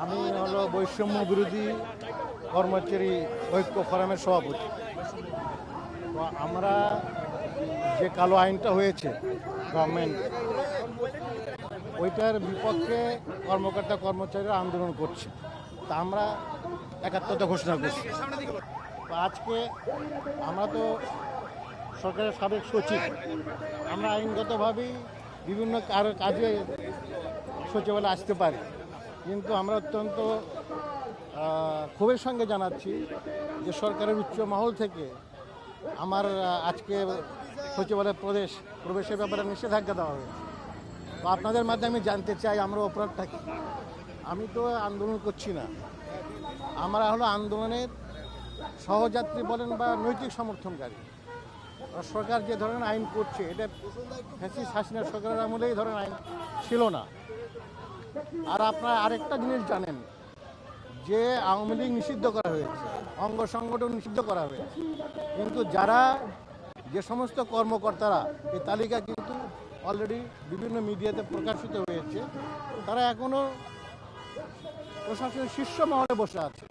আমি হলো বৈষম্য বিরোধী কর্মচারী ঐক্য ফোরামের সভাপতি। তো আমরা যে কালো আইনটা হয়েছে গভর্নমেন্ট, ওইটার বিপক্ষে কর্মকর্তা কর্মচারীরা আন্দোলন করছে। তা আমরা একাত্মতা ঘোষণা করছি। তো আজকে আমরা তো সরকারের সাবেক সচিব, আমরা আইনগতভাবেই বিভিন্ন কাজে সচিবালয়ে আসতে পারি, কিন্তু আমরা অত্যন্ত ক্ষোভের সঙ্গে জানাচ্ছি যে সরকারের উচ্চ মহল থেকে আমার আজকে সচিবালয়ে প্রবেশের ব্যাপারে নিষেধাজ্ঞা দেওয়া হয়েছে। তো আপনাদের মাধ্যমে আমি জানতে চাই আমরা অপরাধটা কি। আমি তো আন্দোলন করছি না, আমরা হলো আন্দোলনের সহযাত্রী বলেন বা নৈতিক সমর্থনকারী। সরকার যে ধরনের আইন করছে এটা ফ্যাসিস্ট হাসিনা সরকারের আমলে এই ধরনের আইন ছিল না। আর আপনারা আরেকটা জিনিস জানেন যে আওয়ামী লীগ নিষিদ্ধ করা হয়েছে, অঙ্গ সংগঠন নিষিদ্ধ করা হয়েছে, কিন্তু যারা যে সমস্ত কর্মকর্তারা এই তালিকা কিন্তু অলরেডি বিভিন্ন মিডিয়াতে প্রকাশিত হয়েছে, তারা এখনও প্রশাসনের শীর্ষ মহলে বসে আছে।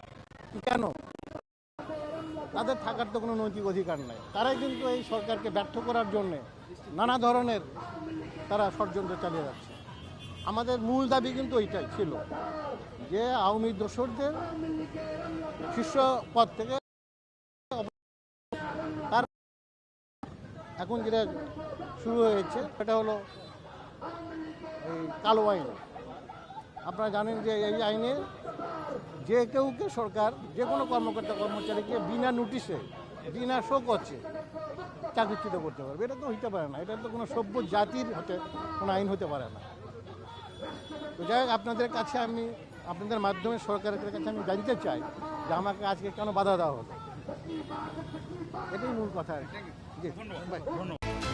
কেন? তাদের থাকার তো কোনো নৈতিক অধিকার নাই। তারাই কিন্তু এই সরকারকে ব্যর্থ করার জন্যে নানা ধরনের তারা ষড়যন্ত্র চালিয়ে যাচ্ছে। আমাদের মূল দাবি কিন্তু ওইটাই ছিল যে আওয়ামী দোসরদের শীর্ষ পদ থেকে তার এখন যেটা শুরু হয়েছে সেটা হলো এই কালো আইন। আপনারা জানেন যে এই আইনে যে কেউকে সরকার যে কোনো কর্মকর্তা কর্মচারীকে বিনা নোটিশে বিনা শোকছে চাকরিচ্যুত করতে পারবে। এটা তো হইতে পারে না, এটা তো কোনো সভ্য জাতির কোনো আইন হতে পারে না। তো যাই হোক, আপনাদের কাছে আমি আপনাদের মাধ্যমে সরকারের কাছে আমি জানতে চাই যে আমাকে আজকে কেন বাধা দেওয়া হলো। এটাই মূল কথা আর কি। জি, ধন্যবাদ।